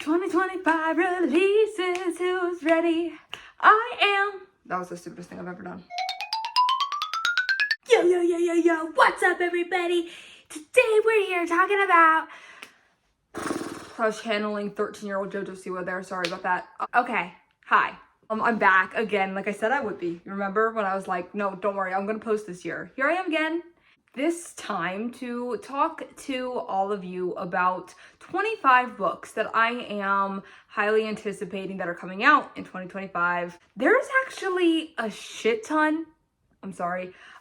2025 releases, who's ready? I am. That was the stupidest thing I've ever done. Yo, what's up everybody? Today we're here talking about... I was channeling 13-year-old JoJo Siwa there, sorry about that. Okay, hi. I'm back again, like I said I would be. You remember when I was like, no, don't worry, I'm gonna post this year. Here I am again. This time to talk to all of you about 25 books that I am highly anticipating that are coming out in 2025. There's actually a shit ton,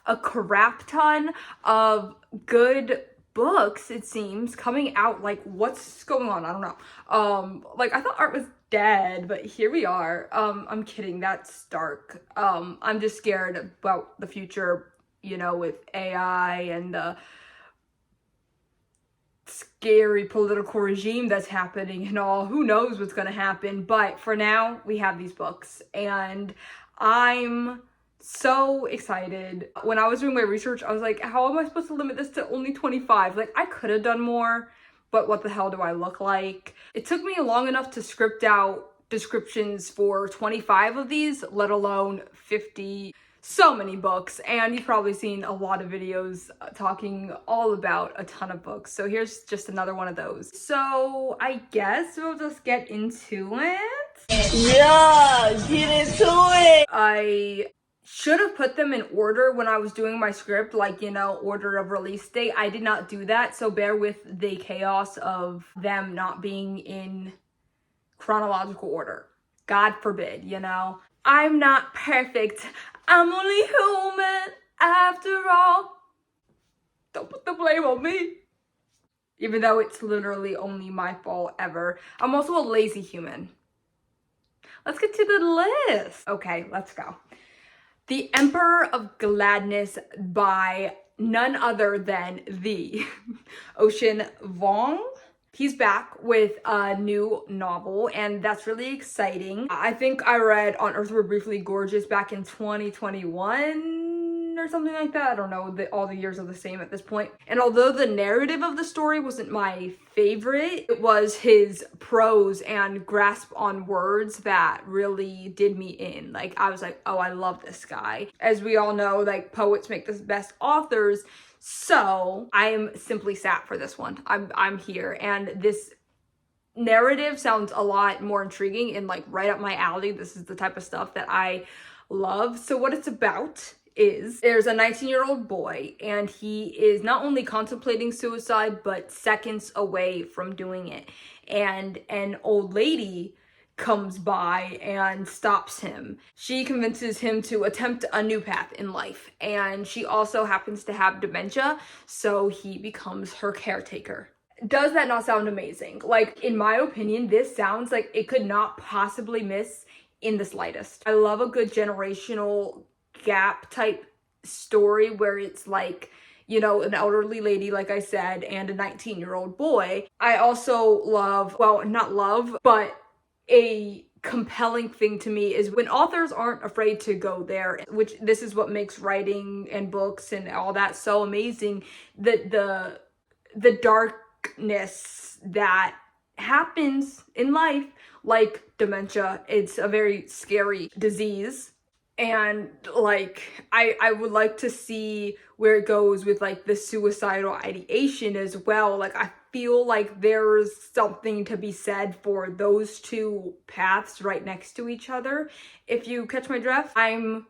a crap ton of good books, it seems, coming out. Like, what's going on? I don't know. Like, I thought art was dead, but here we are. I'm kidding, that's dark. I'm just scared about the future, you know, with AI and the scary political regime that's happening and all. Who knows what's gonna happen, but for now we have these books and I'm so excited. When I was doing my research, I was like, how am I supposed to limit this to only 25? Like, I could have done more, but what the hell do I look like? It took me long enough to script out descriptions for 25 of these, let alone 50. So many books, and you've probably seen a lot of videos talking all about a ton of books. So here's just another one of those. So I guess we'll just get into it. Yeah, get into it. I should have put them in order when I was doing my script, like, you know, order of release date. I did not do that, so bear with the chaos of them not being in chronological order. God forbid, you know. I'm not perfect. I'm only human after all. Don't put the blame on me. Even though it's literally only my fault ever. I'm also a lazy human. Let's get to the list. Okay, let's go. The Emperor of Gladness by none other than the Ocean Vuong. He's back with a new novel, and that's really exciting. I think I read On Earth We're Briefly Gorgeous back in 2021 or something like that. I don't know, all the years are the same at this point. And although the narrative of the story wasn't my favorite, it was his prose and grasp on words that really did me in. Like, I was like, oh, I love this guy. As we all know, like, poets make the best authors. So I am simply sat for this one. I'm here, and this narrative sounds a lot more intriguing and like right up my alley. This is the type of stuff that I love. So what it's about is there's a 19-year-old boy, and he is not only contemplating suicide but seconds away from doing it, and an old lady comes by and stops him. She convinces him to attempt a new path in life, and she also happens to have dementia, so he becomes her caretaker. Does that not sound amazing? Like, in my opinion, this sounds like it could not possibly miss in the slightest. I love a good generational gap type story where it's like, you know, an elderly lady, like I said, and a 19-year-old boy. I also love, well, not love, but a compelling thing to me is when authors aren't afraid to go there, which this is what makes writing and books and all that so amazing, that the darkness that happens in life, like dementia. It's a very scary disease, and like I would like to see where it goes with like the suicidal ideation as well. Like, I feel like there's something to be said for those two paths right next to each other, if you catch my drift. I'm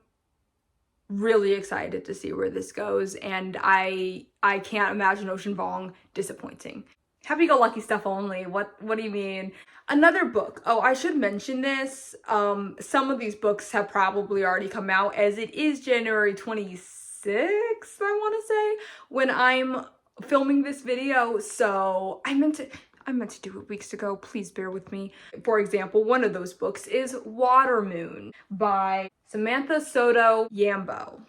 really excited to see where this goes, and I can't imagine Ocean Vuong disappointing. Happy-go-lucky stuff only. What do you mean? Another book. Oh, I should mention this. Some of these books have probably already come out, as it is January 26th, I want to say, when I'm filming this video. So I meant to do it weeks ago. Please bear with me. For example, one of those books is Water Moon by Samantha Soto Yambo.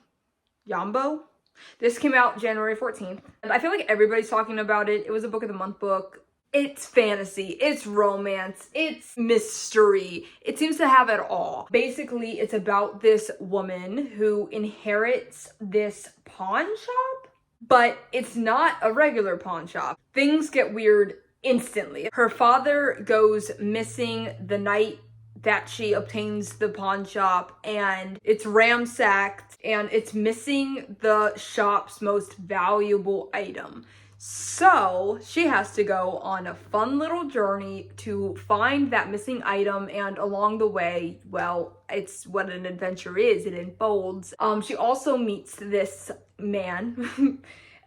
This came out January 14th. And I feel like everybody's talking about it. It was a book of the month book. It's fantasy, it's romance, it's mystery. It seems to have it all. Basically, it's about this woman who inherits this pawn shop, but it's not a regular pawn shop. Things get weird instantly. Her father goes missing the night that she obtains the pawn shop, and it's ransacked, and it's missing the shop's most valuable item. So she has to go on a fun little journey to find that missing item, and along the way, well, it's what an adventure is. It unfolds. She also meets this man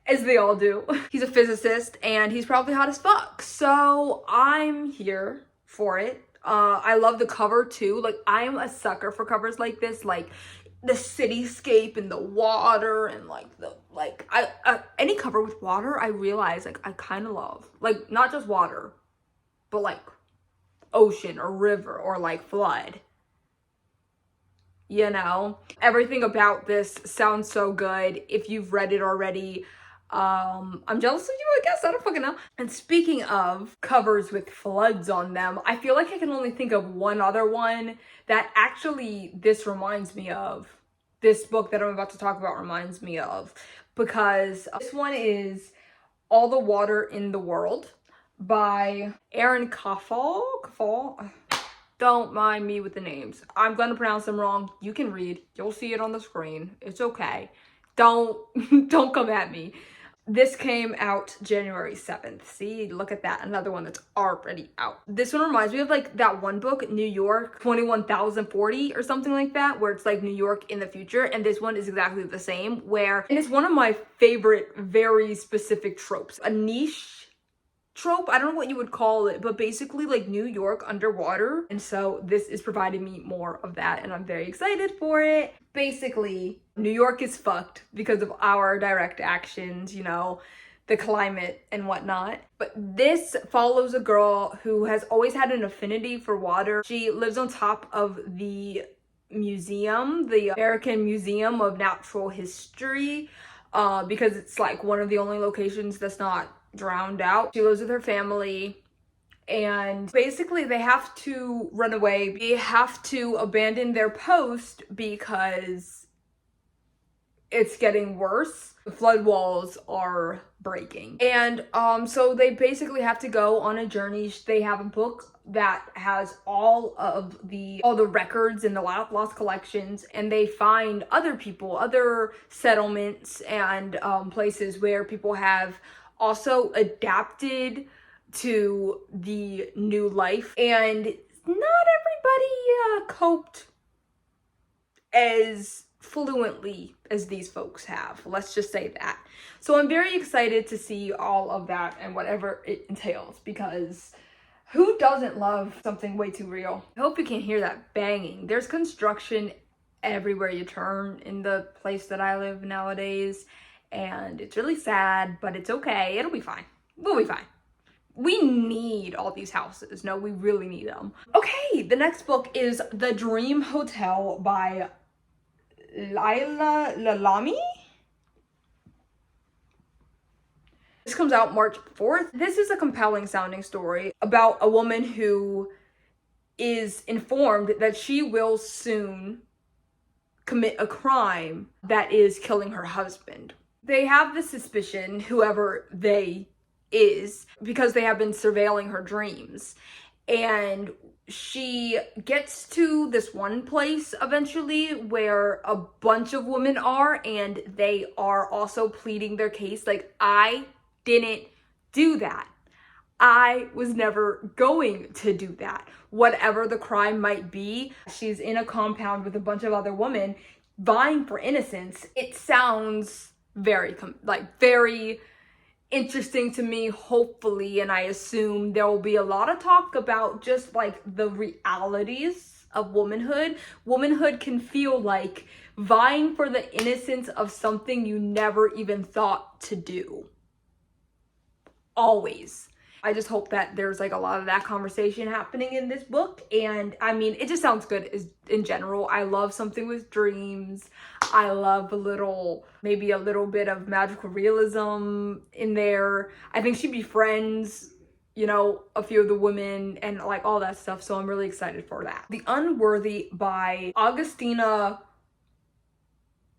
as they all do. He's a physicist, and he's probably hot as fuck. So I'm here for it. I love the cover too. Like, I'm a sucker for covers like this, like the cityscape and the water, and any cover with water, I realize like I kind of love. Like, not just water, but like ocean or river or like flood. You know, everything about this sounds so good. If you've read it already, I'm jealous of you, I guess. I don't fucking know. And speaking of covers with floods on them, I feel like I can only think of one other one that actually this reminds me of. This book that I'm about to talk about reminds me of, because this one is All the Water in the World by Erin Kafal. Don't mind me with the names. I'm gonna pronounce them wrong. You can read. You'll see it on the screen. It's okay. Don't come at me. This came out January 7th. See, look at that. Another one that's already out. This one reminds me of like that one book, New York 21,040 or something like that, where it's like New York in the future. And this one is exactly the same, and it's one of my favorite, very specific tropes. A niche trope, I don't know what you would call it, but basically like New York underwater. And so this is providing me more of that, and I'm very excited for it. Basically, New York is fucked because of our direct actions, you know, the climate and whatnot. But this follows a girl who has always had an affinity for water. She lives on top of the museum, the American Museum of Natural History, because it's like one of the only locations that's not drowned out. She lives with her family, and basically they have to run away. They have to abandon their post because it's getting worse. The flood walls are breaking, and so they basically have to go on a journey. They have a book that has all the records and the lost collections, and they find other people, other settlements, and places where people have also adapted to the new life, and not everybody coped as fluently as these folks have. Let's just say that. So I'm very excited to see all of that and whatever it entails, because who doesn't love something way too real? I hope you can hear that banging. There's construction everywhere you turn in the place that I live nowadays, and it's really sad, but it's okay. It'll be fine. We'll be fine. We need all these houses. No, we really need them. Okay, the next book is The Dream Hotel by Laila Lalami. This comes out March 4th. This is a compelling sounding story about a woman who is informed that she will soon commit a crime that is killing her husband. They have the suspicion, whoever they is, because they have been surveilling her dreams. And she gets to this one place eventually where a bunch of women are, and they are also pleading their case. Like, I didn't do that. I was never going to do that. Whatever the crime might be, she's in a compound with a bunch of other women vying for innocence. It sounds very interesting to me, hopefully, and I assume there will be a lot of talk about just like the realities of womanhood. Womanhood can feel like vying for the innocence of something you never even thought to do. Always. I just hope that there's like a lot of that conversation happening in this book. And I mean, it just sounds good in general. I love something with dreams. I love maybe a little bit of magical realism in there. I think she befriends, you know, a few of the women and like all that stuff. So I'm really excited for that. The Unworthy by Augustina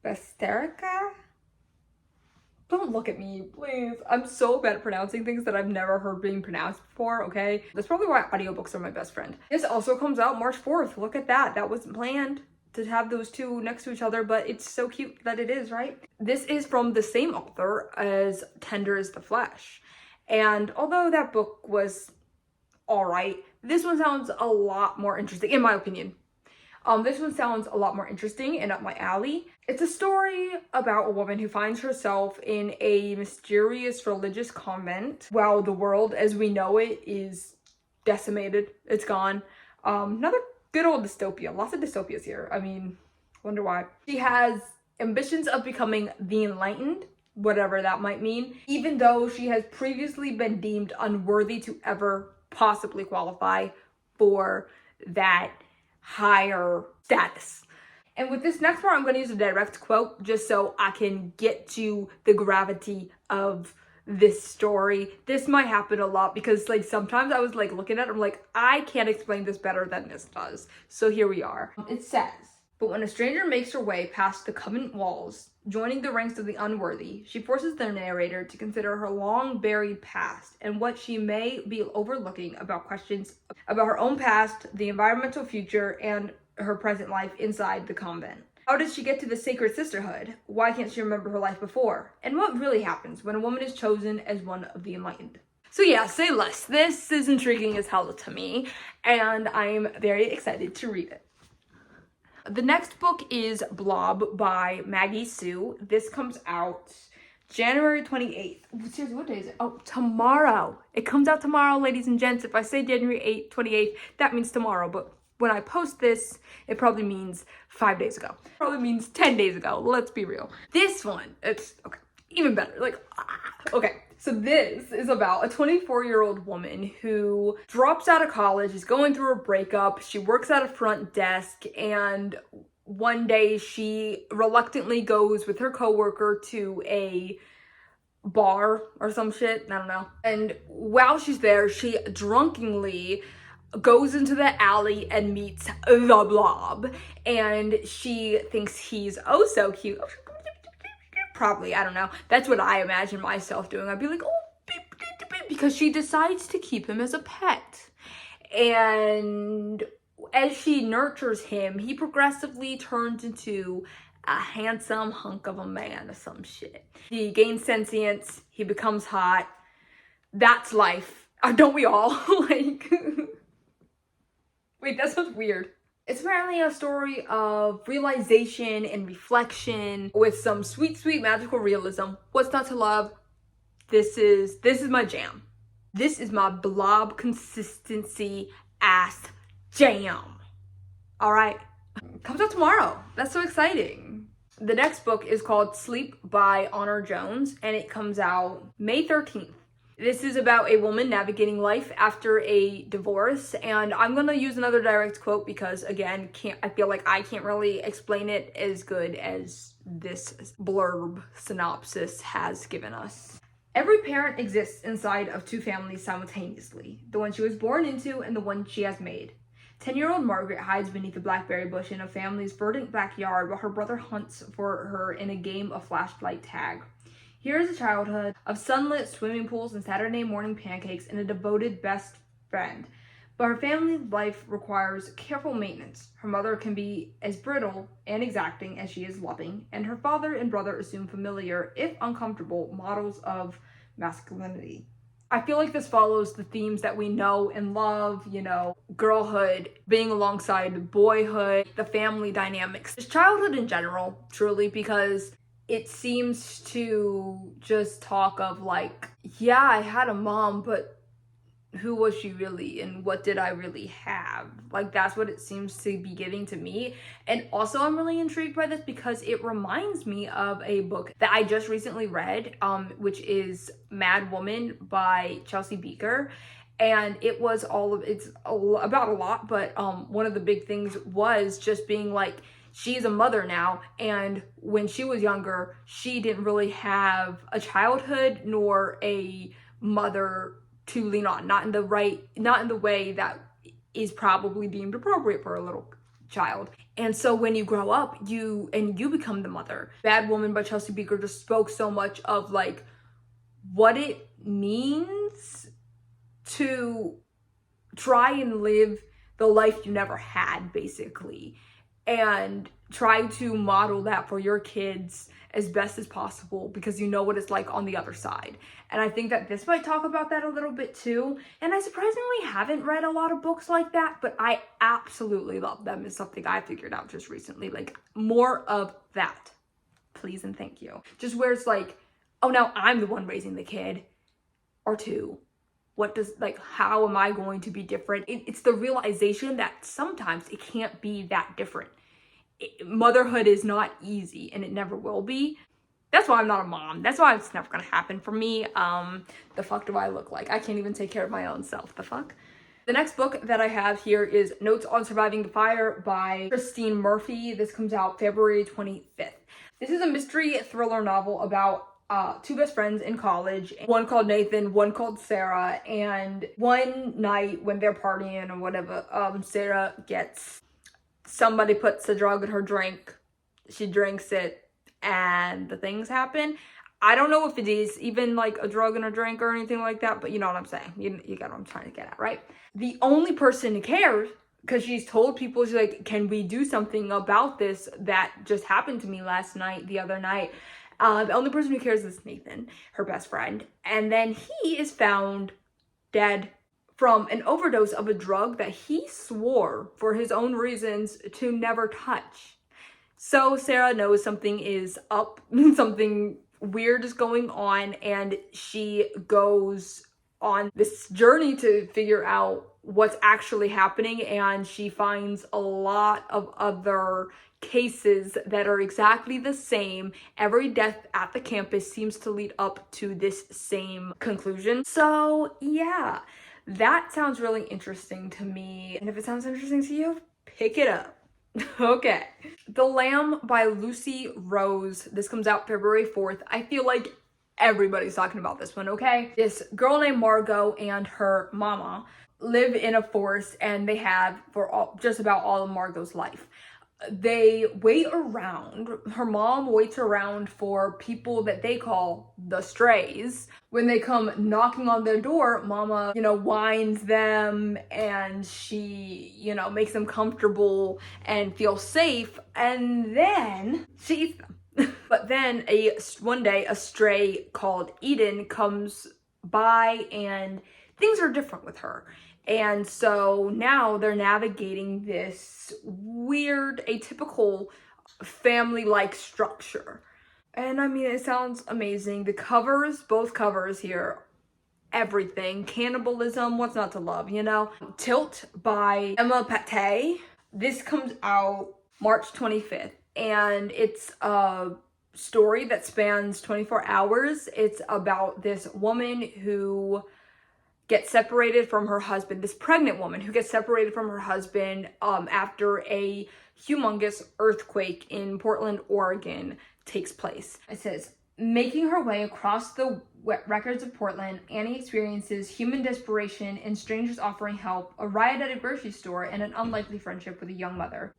Basterica. Don't look at me, please. I'm so bad at pronouncing things that I've never heard being pronounced before, okay? That's probably why audiobooks are my best friend. This also comes out March 4th. Look at that. That wasn't planned to have those two next to each other, but it's so cute that it is, right? This is from the same author as Tender is the Flesh. And although that book was all right, this one sounds a lot more interesting, in my opinion. This one sounds a lot more interesting and up my alley. It's a story about a woman who finds herself in a mysterious religious convent while the world as we know it is decimated. It's gone. Another good old dystopia. Lots of dystopias here. I mean, wonder why. She has ambitions of becoming the enlightened, whatever that might mean, even though she has previously been deemed unworthy to ever possibly qualify for that higher status. And with this next part, I'm going to use a direct quote just so I can get to the gravity of this story. This might happen a lot because like sometimes I was like looking at it, I'm like, I can't explain this better than this does. So here we are. It says, but when a stranger makes her way past the convent walls, joining the ranks of the unworthy, she forces the narrator to consider her long buried past and what she may be overlooking about questions about her own past, the environmental future, and her present life inside the convent. How did she get to the sacred sisterhood? Why can't she remember her life before? And what really happens when a woman is chosen as one of the enlightened? So yeah, say less. This is intriguing as hell to me, and I'm very excited to read it. The next book is Blob by Maggie Sue. This comes out January 28th. Seriously, what day is it? Oh, tomorrow. It comes out tomorrow, ladies and gents. If I say January 28th, that means tomorrow. But when I post this, it probably means 5 days ago. Probably means 10 days ago. Let's be real. This one, it's, okay, even better. Like, okay. So this is about a 24-year-old woman who drops out of college, is going through a breakup. She works at a front desk, and one day she reluctantly goes with her coworker to a bar or some shit. I don't know. And while she's there, she drunkenly goes into the alley and meets the Blob. And she thinks he's oh so cute. Probably, I don't know. That's what I imagine myself doing. I'd be like, oh, beep, beep, beep, because she decides to keep him as a pet. And as she nurtures him, he progressively turns into a handsome hunk of a man or some shit. He gains sentience. He becomes hot. That's life. Don't we all? Like, wait, that sounds weird. It's apparently a story of realization and reflection with some sweet, sweet magical realism. What's not to love? This is my jam. This is my Blob consistency ass jam. All right. Comes out tomorrow. That's so exciting. The next book is called Sleep by Honor Jones, and it comes out May 13th. This is about a woman navigating life after a divorce, and I'm gonna use another direct quote because, again, I feel like I can't really explain it as good as this blurb synopsis has given us. Every parent exists inside of two families simultaneously, the one she was born into and the one she has made. 10-year-old Margaret hides beneath a blackberry bush in a family's verdant backyard while her brother hunts for her in a game of flashlight tag. Here is a childhood of sunlit swimming pools and Saturday morning pancakes and a devoted best friend. But her family life requires careful maintenance. Her mother can be as brittle and exacting as she is loving, and her father and brother assume familiar, if uncomfortable, models of masculinity. I feel like this follows the themes that we know and love, you know, girlhood, being alongside boyhood, the family dynamics, just childhood in general, truly, because it seems to just talk of like, yeah, I had a mom, but who was she really and what did I really have? Like, that's what it seems to be giving to me. And also I'm really intrigued by this because it reminds me of a book that I just recently read, which is Mad Woman by Chelsea Beaker. And it was it's about a lot, but one of the big things was just being like, she's a mother now, and when she was younger, she didn't really have a childhood nor a mother to lean on, not in the way that is probably deemed appropriate for a little child. And so when you grow up, you become the mother. Bad Woman by Chelsea Beaker just spoke so much of like what it means to try and live the life you never had, basically, and try to model that for your kids as best as possible, because you know what it's like on the other side. And I think that this might talk about that a little bit too. And I surprisingly haven't read a lot of books like that, but I absolutely love them. It's something I figured out just recently. Like, more of that, please and thank you. Just where it's like, oh, now I'm the one raising the kid, or two. What does, like, how am I going to be different? It's the realization that sometimes it can't be that different. Motherhood is not easy, and it never will be. That's why I'm not a mom. That's why it's never gonna happen for me. The fuck do I look like? I can't even take care of my own self. The fuck? The next book that I have here is Notes on Surviving the Fire by Christine Murphy. This comes out February 25th. This is a mystery thriller novel about two best friends in college, one called Nathan, one called Sarah, and one night when they're partying or whatever, Sarah gets, somebody puts a drug in her drink, she drinks it, and the things happen. I don't know if it is even like a drug in a drink or anything like that, but you know what I'm saying. You get what I'm trying to get at, right? The only person who cares, because she's told people, she's like, can we do something about this that just happened to me the other night? The only person who cares is Nathan, her best friend. And then he is found dead from an overdose of a drug that he swore, for his own reasons, to never touch. So Sarah knows something is up, something weird is going on, and she goes on this journey to figure out what's actually happening, and she finds a lot of other cases that are exactly the same. Every death at the campus seems to lead up to this same conclusion. So yeah, that sounds really interesting to me. And if it sounds interesting to you, pick it up. Okay. The Lamb by Lucy Rose. This comes out February 4th. I feel like everybody's talking about this one, okay? This girl named Margot and her mama live in a forest, and they have for just about all of Margot's life. They wait around, her mom waits around for people that they call the strays. When they come knocking on their door, mama, winds them, and she, makes them comfortable and feel safe, and then she eats them. But then one day a stray called Eden comes by, and things are different with her. And so now they're navigating this weird, atypical family-like structure. And I mean, it sounds amazing. The covers, both covers here, everything. Cannibalism, what's not to love, Tilt by Emma Pate. This comes out March 25th. And it's a story that spans 24 hours. It's about this woman who gets separated from her husband, this pregnant woman who gets separated from her husband after a humongous earthquake in Portland, Oregon takes place. It says, making her way across the records of Portland, Annie experiences human desperation in strangers offering help, a riot at a grocery store, and an unlikely friendship with a young mother.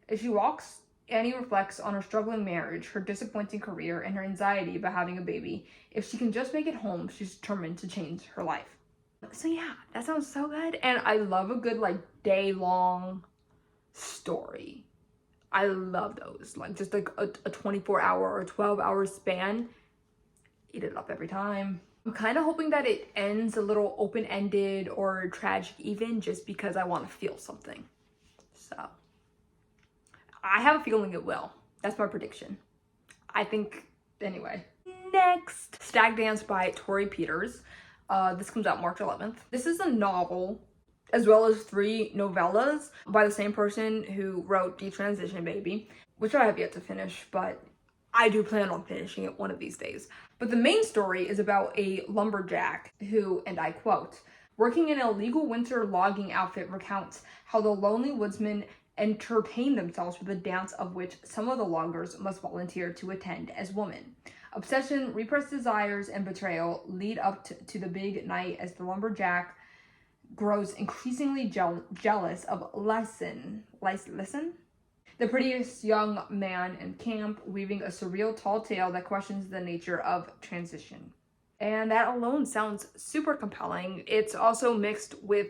As she walks, Annie reflects on her struggling marriage, her disappointing career, and her anxiety about having a baby. If she can just make it home, she's determined to change her life. So yeah, that sounds so good. And I love a good day-long story. I love those. Just like a 24-hour or 12-hour span. Eat it up every time. I'm kind of hoping that it ends a little open-ended or tragic even, just because I want to feel something. So I have a feeling it will. That's my prediction. I think, anyway. Next, Stag Dance by Tori Peters. This comes out March 11th. This is a novel, as well as 3 novellas by the same person who wrote Detransition Baby, which I have yet to finish, but I do plan on finishing it one of these days. But the main story is about a lumberjack who, and I quote, working in a illegal winter logging outfit, recounts how the lonely woodsmen entertain themselves with a dance of which some of the loggers must volunteer to attend as women. Obsession, repressed desires, and betrayal lead up to the big night as the lumberjack grows increasingly jealous of Lesson, listen. The prettiest young man in camp, weaving a surreal tall tale that questions the nature of transition. And that alone sounds super compelling. It's also mixed with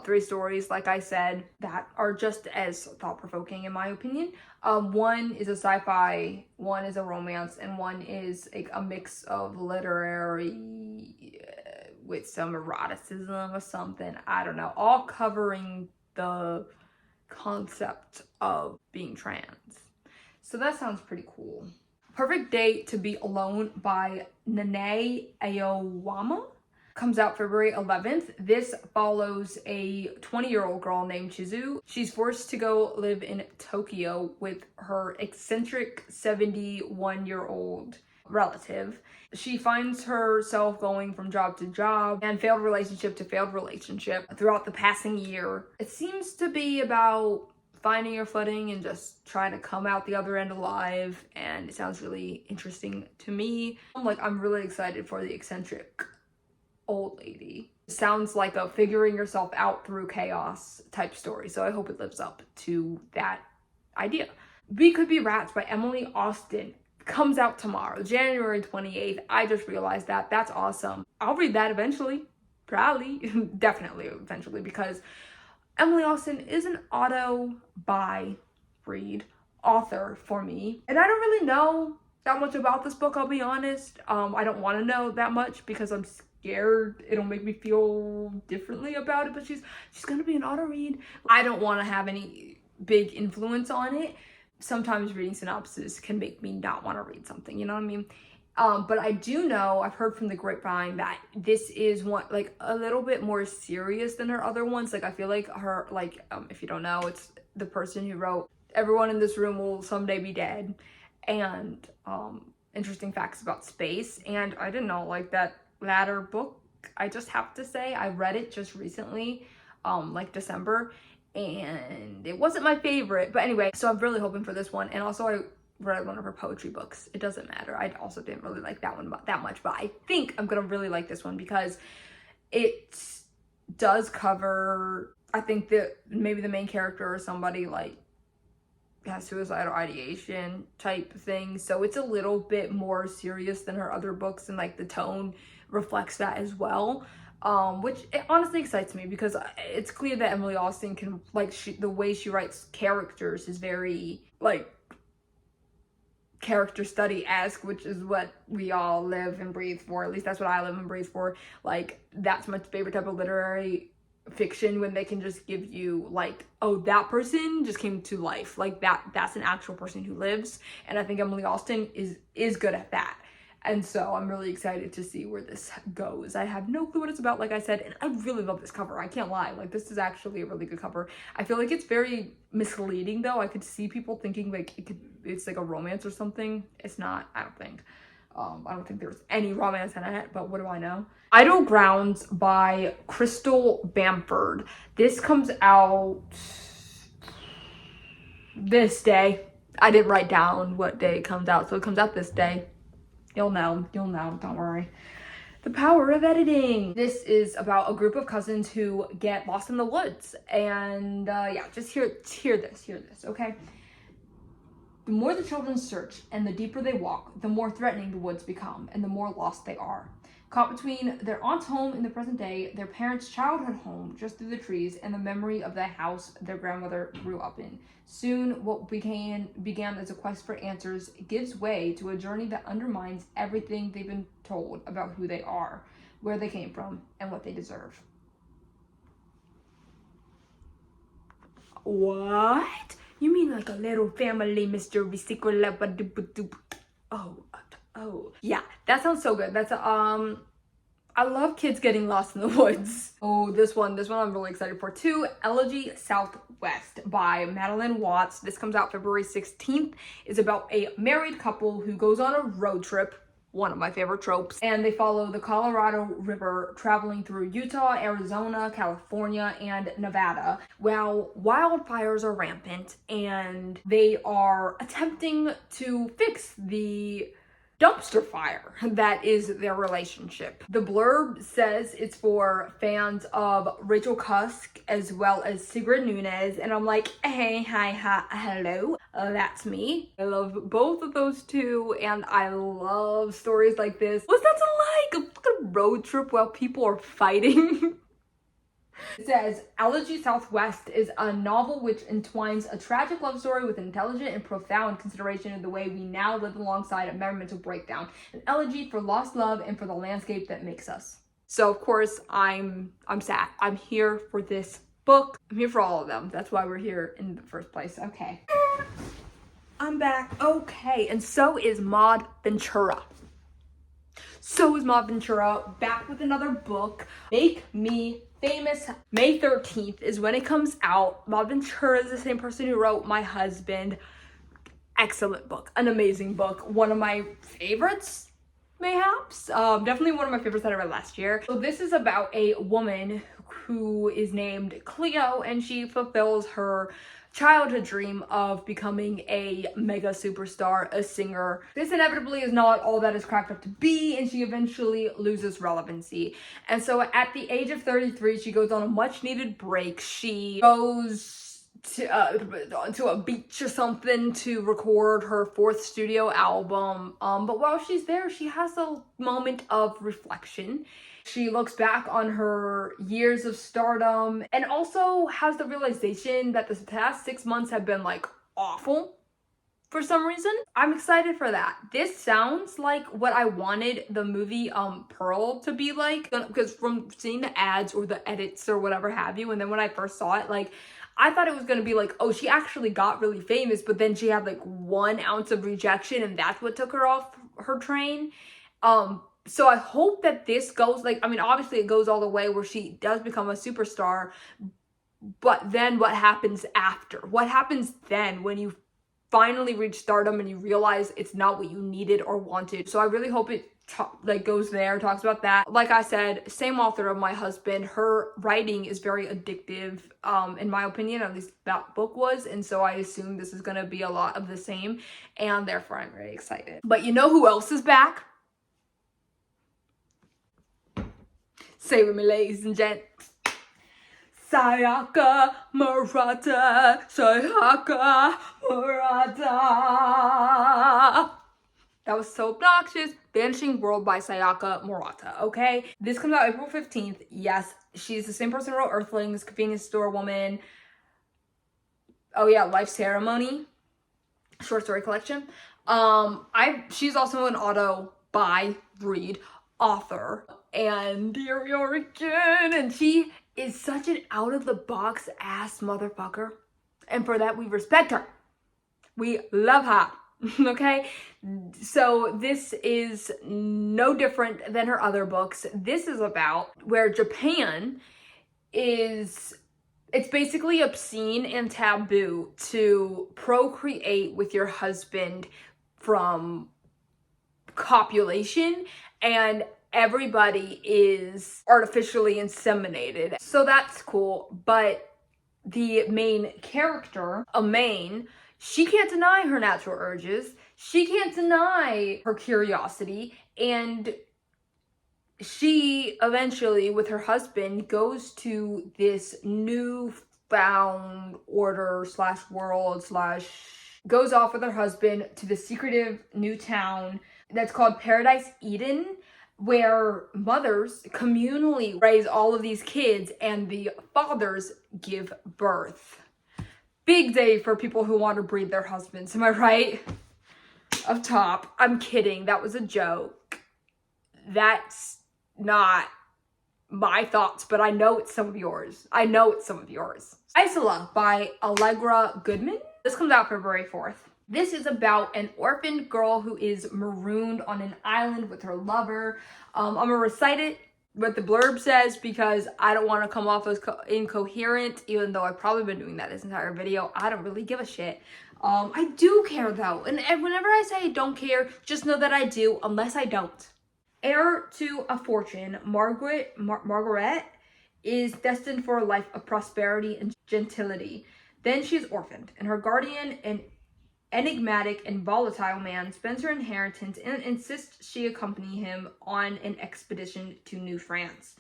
3 stories, like I said, that are just as thought-provoking in my opinion. One is a sci-fi, one is a romance, and one is like a mix of literary with some eroticism or something. I don't know, all covering the concept of being trans. So that sounds pretty cool. Perfect Day to Be Alone by Nene Aoyama comes out February 11th. This follows a 20-year-old girl named Chizu. She's forced to go live in Tokyo with her eccentric 71-year-old relative. She finds herself going from job to job and failed relationship to failed relationship throughout the passing year. It seems to be about finding your footing and just trying to come out the other end alive, and it sounds really interesting to me. I'm really excited for the eccentric old lady. It sounds like a figuring yourself out through chaos type story, so I hope it lives up to that idea. We Could Be Rats by Emily Austin comes out tomorrow, January 28th. I just realized that. That's awesome. I'll read that eventually. Probably. Definitely eventually, because Emily Austin is an read author for me. And I don't really know that much about this book, I'll be honest. I don't want to know that much because I'm scared it'll make me feel differently about it, but she's gonna be an auto read. I don't want to have any big influence on it. Sometimes reading synopsis can make me not want to read something, you know what I mean? But I do know, I've heard from the grapevine that this is one, like, a little bit more serious than her other ones. Like, I feel like her, like, if you don't know, it's the person who wrote Everyone in This Room Will Someday Be Dead, and Interesting Facts About Space. And I didn't know, like, that latter book, I just have to say, I read it just recently, like December, and it wasn't my favorite. But anyway, so I'm really hoping for this one. And also I read one of her poetry books. It doesn't matter. I also didn't really like that one that much, but I think I'm gonna really like this one because it does cover, I think that maybe the main character or somebody like has suicidal ideation type thing, so it's a little bit more serious than her other books, and like the tone reflects that as well, which it honestly excites me because it's clear that Emily Austin can, like, the way she writes characters is very like character study-esque, which is what we all live and breathe for. At least that's what I live and breathe for. Like, that's my favorite type of literary fiction, when they can just give you like, oh, that person just came to life, like that's an actual person who lives. And I think Emily Austin is good at that. And so I'm really excited to see where this goes. I have no clue what it's about, like I said, and I really love this cover. I can't lie. Like, this is actually a really good cover. I feel like it's very misleading, though. I could see people thinking, like, it's like a romance or something. It's not, I don't think. I don't think there's any romance in it, but what do I know? Idle Grounds by Crystal Bamford. This comes out this day. I didn't write down what day it comes out, so it comes out this day. You'll know, don't worry. The Power of Editing. This is about a group of cousins who get lost in the woods. And yeah, just hear this, okay? The more the children search and the deeper they walk, the more threatening the woods become and the more lost they are. Caught between their aunt's home in the present day, their parents' childhood home just through the trees, and the memory of the house their grandmother grew up in. Soon, what began as a quest for answers gives way to a journey that undermines everything they've been told about who they are, where they came from, and what they deserve. What? You mean like a little family mystery secret? Oh, yeah, that sounds so good. That's I love kids getting lost in the woods. Oh, this one I'm really excited for too. Elegy Southwest by Madeline Watts. This comes out February 16th. It's about a married couple who goes on a road trip, one of my favorite tropes, and they follow the Colorado River, traveling through Utah, Arizona, California, and Nevada, while wildfires are rampant, and they are attempting to fix the dumpster fire that is their relationship. The blurb says it's for fans of Rachel Cusk as well as Sigrid Nunez, and I'm like, hey, hi, hello, that's me. I love both of those two, and I love stories like this. What's not to like? A fucking road trip while people are fighting. It says, Elegy Southwest is a novel which entwines a tragic love story with intelligent and profound consideration of the way we now live alongside a mental breakdown. An elegy for lost love and for the landscape that makes us. So of course, I'm sad. I'm here for this book. I'm here for all of them. That's why we're here in the first place. Okay. I'm back. Okay, and so is Maud Ventura. So is Maud Ventura back with another book, Make Me Famous. May 13th is when it comes out. Maud Ventura is the same person who wrote My Husband. Excellent book, an amazing book, one of my favorites, mayhaps. Definitely one of my favorites that I read last year. So this is about a woman who is named Cleo, and she fulfills her childhood dream of becoming a mega superstar, a singer. This inevitably is not all that is cracked up to be, and she eventually loses relevancy. And so at the age of 33, she goes on a much needed break. She goes to a beach or something to record her 4th studio album. But while she's there, she has a moment of reflection. She looks back on her years of stardom and also has the realization that the past 6 months have been like awful for some reason. I'm excited for that. This sounds like what I wanted the movie Pearl to be like, because from seeing the ads or the edits or whatever have you, and then when I first saw it, like, I thought it was gonna be like, oh, she actually got really famous, but then she had like 1 ounce of rejection and that's what took her off her train. So I hope that this goes, like, I mean, obviously it goes all the way where she does become a superstar, but then what happens after? What happens then when you finally reach stardom and you realize it's not what you needed or wanted? So I really hope it goes there, talks about that. Like I said, same author of My Husband. Her writing is very addictive, in my opinion, at least that book was, and so I assume this is gonna be a lot of the same, and therefore I'm very excited. But you know who else is back? Say with me, ladies and gents. Sayaka Murata, Sayaka Murata. That was so obnoxious. Vanishing World by Sayaka Murata, okay? This comes out April 15th. Yes, she's the same person who wrote Earthlings, Convenience Store Woman. Oh yeah, Life Ceremony. Short story collection. She's also an read author. And here we are again. And she is such an out-of-the-box ass motherfucker. And for that, we respect her. We love her. Okay? So this is no different than her other books. This is about where Japan is... It's basically obscene and taboo to procreate with your husband from copulation, and everybody is artificially inseminated. So that's cool, but the main character, Amain, she can't deny her natural urges. She can't deny her curiosity, and she eventually, with her husband, goes to this newfound order / world / goes off with her husband to the secretive new town that's called Paradise Eden, where mothers communally raise all of these kids and the fathers give birth. Big day for people who want to breed their husbands, am I right? Up top. I'm kidding, that was a joke. That's not my thoughts, but I know it's some of yours. I know it's some of yours. Isola by Allegra Goodman. This comes out February 4th. This is about an orphaned girl who is marooned on an island with her lover. I'm gonna recite it, what the blurb says, because I don't want to come off as incoherent, even though I've probably been doing that this entire video. I don't really give a shit. I do care though, and whenever I say I don't care, just know that I do, unless I don't. Heir to a fortune, Margaret is destined for a life of prosperity and gentility. Then she is orphaned, and her guardian, an enigmatic and volatile man spends her inheritance and insists she accompany him on an expedition to New France.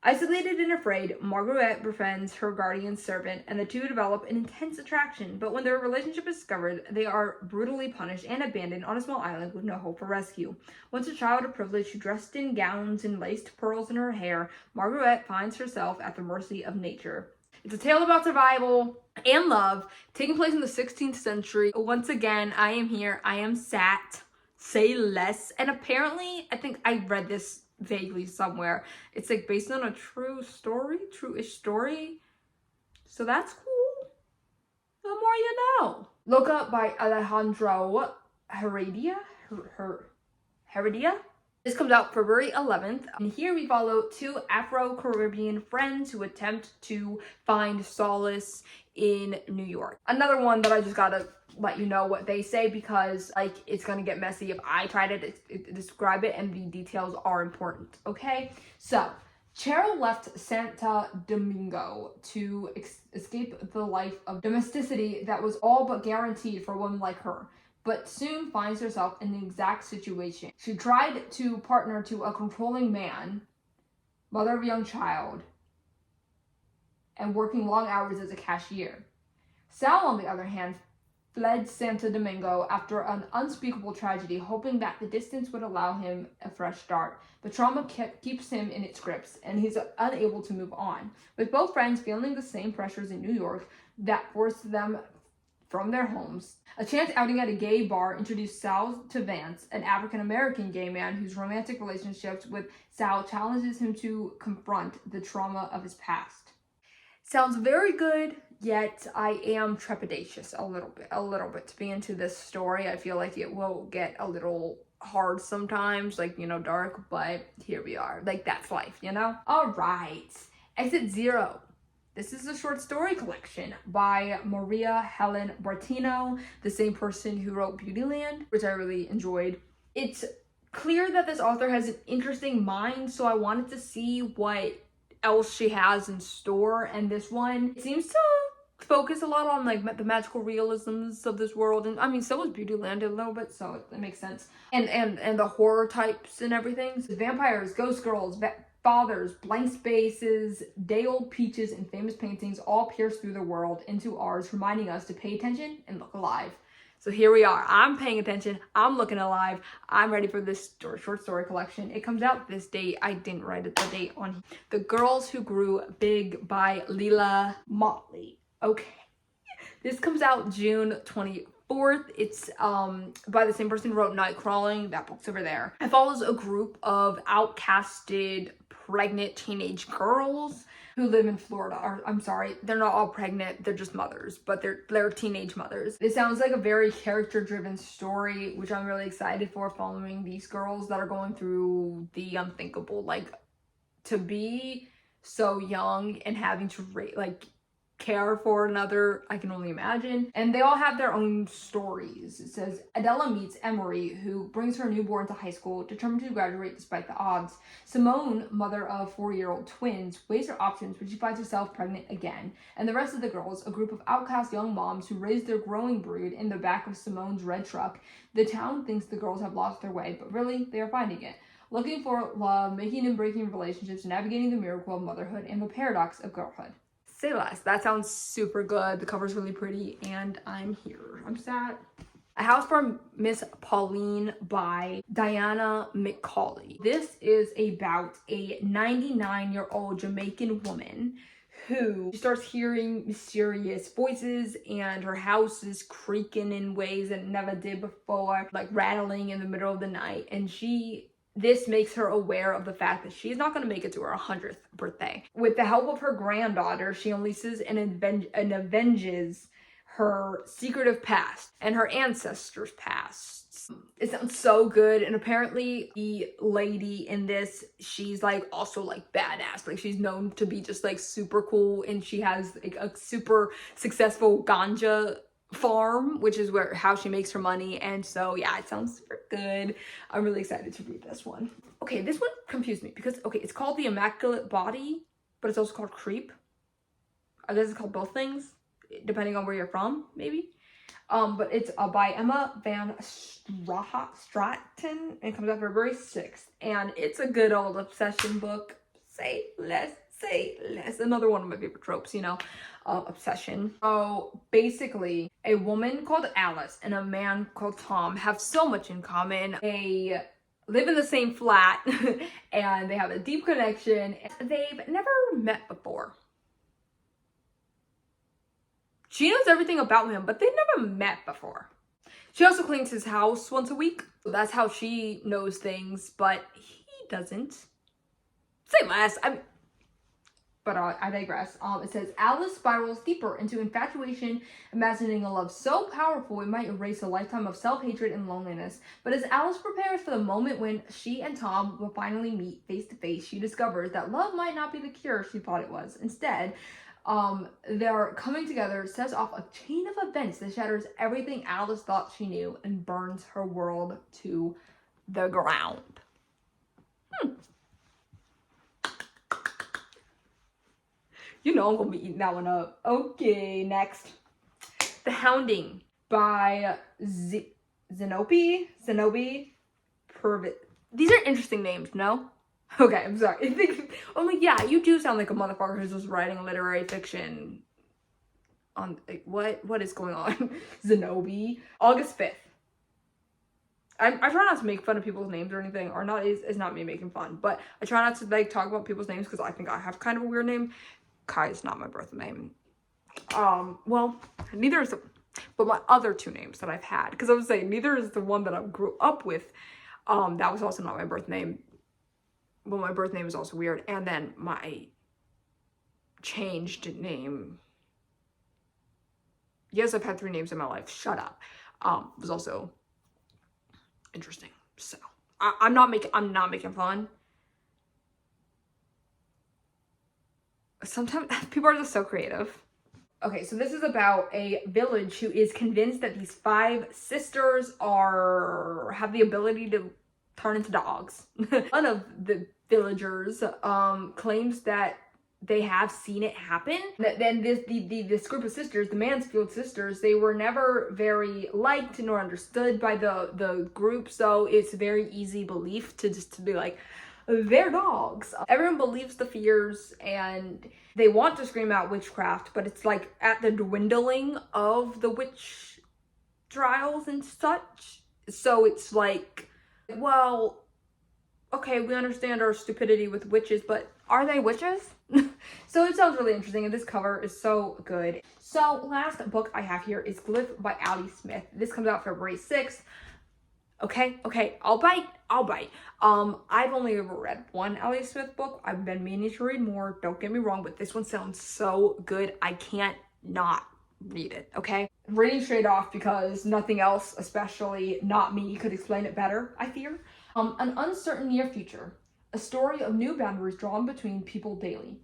Isolated and afraid, Margaret befriends her guardian servant, and the two develop an intense attraction. But when their relationship is discovered, they are brutally punished and abandoned on a small island with no hope for rescue. Once a child of privilege, dressed in gowns and laced pearls in her hair, Margaret finds herself at the mercy of nature. It's a tale about survival and love, taking place in the 16th century. Once again, I am here. I am sat. Say less. And apparently, I think I read this vaguely somewhere. It's like based on a true-ish story. So that's cool. The more you know. Loca by Alejandro Heredia. Heredia. This comes out February 11th, and here we follow two Afro-Caribbean friends who attempt to find solace in New York. Another one that I just gotta let you know what they say, because like it's gonna get messy if I try to describe it, and the details are important, okay? So, Cheryl left Santo Domingo to escape the life of domesticity that was all but guaranteed for a woman like her, but soon finds herself in the exact situation. She tried to partner to a controlling man, mother of a young child, and working long hours as a cashier. Sal, on the other hand, fled Santo Domingo after an unspeakable tragedy, hoping that the distance would allow him a fresh start. But trauma keeps him in its grips, and he's unable to move on. With both friends feeling the same pressures in New York that forced them from their homes, a chance outing at a gay bar introduced Sal to Vance, an African-American gay man whose romantic relationships with Sal challenges him to confront the trauma of his past. Sounds very good, yet I am trepidatious a little bit to be into this story. I feel like it will get a little hard sometimes, like, you know, dark, but here we are. Like, that's life, you know? All right, Exit Zero. This is a short story collection by Maria Helen Bartino, the same person who wrote Beautyland, which I really enjoyed. It's clear that this author has an interesting mind, so I wanted to see what else she has in store, and this one seems to focus a lot on like the magical realisms of this world, and I mean so is Beautyland a little bit, so it makes sense, and the horror types and everything. So vampires, ghost girls, fathers, blank spaces, day-old peaches, and famous paintings all pierce through the world into ours, reminding us to pay attention and look alive. So here we are. I'm paying attention. I'm looking alive. I'm ready for this short story collection. It comes out this date. I didn't write the date on. The Girls Who Grew Big by Leila Motley. Okay. This comes out June 24th. It's by the same person who wrote Night Crawling. That book's over there. It follows a group of outcasted pregnant teenage girls who live in Florida. Or, I'm sorry, they're not all pregnant, they're just mothers, but they're teenage mothers. It sounds like a very character-driven story, which I'm really excited for, following these girls that are going through the unthinkable, like to be so young and having to care for another, I can only imagine. And they all have their own stories. It says, Adela meets Emery, who brings her newborn to high school, determined to graduate despite the odds. Simone, mother of 4-year-old twins, weighs her options when she finds herself pregnant again. And the rest of the girls, a group of outcast young moms who raise their growing brood in the back of Simone's red truck. The town thinks the girls have lost their way, but really, they are finding it. Looking for love, making and breaking relationships, navigating the miracle of motherhood and the paradox of girlhood. Say less. That sounds super good. The cover's really pretty, and I'm here. I'm sad. A House for Miss Pauline by Diana McCauley. This is about a 99-year-old Jamaican woman who starts hearing mysterious voices, and her house is creaking in ways that it never did before, like rattling in the middle of the night, and this makes her aware of the fact that she's not going to make it to her 100th birthday. With the help of her granddaughter, she unleashes and avenges her secretive past and her ancestors' pasts. It sounds so good, and apparently the lady in this, she's like also like badass. Like she's known to be just like super cool, and she has like a super successful ganja farm, which is how she makes her money. And so yeah, it sounds super good. I'm really excited to read this one. Okay, this one confused me because it's called The Immaculate Body, but it's also called Creep. I guess it's called both things depending on where you're from, maybe. But it's by Emma Van Straten, and it comes out February 6th. And it's a good old obsession book. Say less, say less. Another one of my favorite tropes, you know, obsession. So basically, a woman called Alice and a man called Tom have so much in common. They live in the same flat and they have a deep connection. They've never met before. She knows everything about him, but they've never met before. She also cleans his house once a week. That's how she knows things, but he doesn't. Say less. But I digress. It says, Alice spirals deeper into infatuation, imagining a love so powerful it might erase a lifetime of self-hatred and loneliness. But as Alice prepares for the moment when she and Tom will finally meet face to face, she discovers that love might not be the cure she thought it was. Instead, their coming together sets off a chain of events that shatters everything Alice thought she knew and burns her world to the ground. You know I'm gonna be eating that one up. Okay, next. The Hounding by Zenobi Purvis. These are interesting names, no? Okay, I'm sorry. I'm like, yeah, you do sound like a motherfucker who's just writing literary fiction on, like, what is going on? Zenobi. August 5th. I try not to make fun of people's names or anything, or not, it's not me making fun, but I try not to, like, talk about people's names because I think I have kind of a weird name. Kai is not my birth name. Well, neither is but my other two names that I've had, because I was saying neither is the one that I grew up with. That was also not my birth name. Well, my birth name is also weird, and then my changed name. Yes, I've had 3 names in my life. Shut up. Was also interesting. So I'm not making fun. Sometimes people are just so creative. Okay, so this is about a village who is convinced that these 5 sisters have the ability to turn into dogs. One of the villagers claims that they have seen it happen. Then this group of sisters, the Mansfield sisters, they were never very liked nor understood by the group, so it's a very easy belief to be like, they're dogs. Everyone believes the fears and they want to scream out witchcraft, but it's like at the dwindling of the witch trials and such. So it's like, well, okay, we understand our stupidity with witches, but are they witches? So it sounds really interesting, and this cover is so good. So last book I have here is Glyph by Ali Smith. This comes out February 6th. Okay, I'll bite. I've only ever read one Ali Smith book. I've been meaning to read more, don't get me wrong, but this one sounds so good, I can't not read it, okay? Reading straight off because nothing else, especially not me, could explain it better, I fear. An uncertain near future. A story of new boundaries drawn between people daily.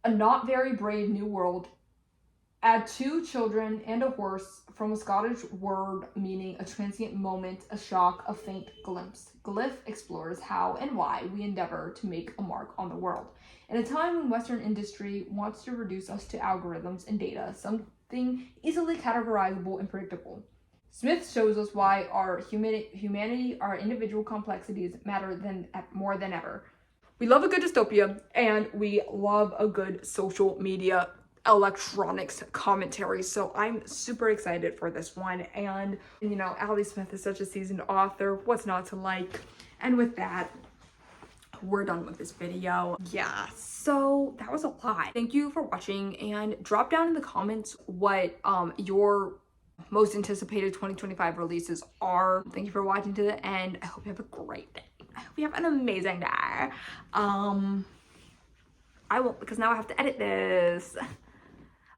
A not very brave new world. Add 2 children and a horse from a Scottish word meaning a transient moment, a shock, a faint glimpse. Glyph explores how and why we endeavor to make a mark on the world. In a time when Western industry wants to reduce us to algorithms and data, something easily categorizable and predictable. Smith shows us why our humanity, our individual complexities matter more than ever. We love a good dystopia, and we love a good social media electronics commentary, so I'm super excited for this one. And you know, Ali Smith is such a seasoned author, what's not to like? And with that, we're done with this video. Yeah, so that was a lot. Thank you for watching, and drop down in the comments what your most anticipated 2025 releases are. Thank you for watching to the end. I hope you have a great day. I hope you have an amazing day. I won't, because now I have to edit this.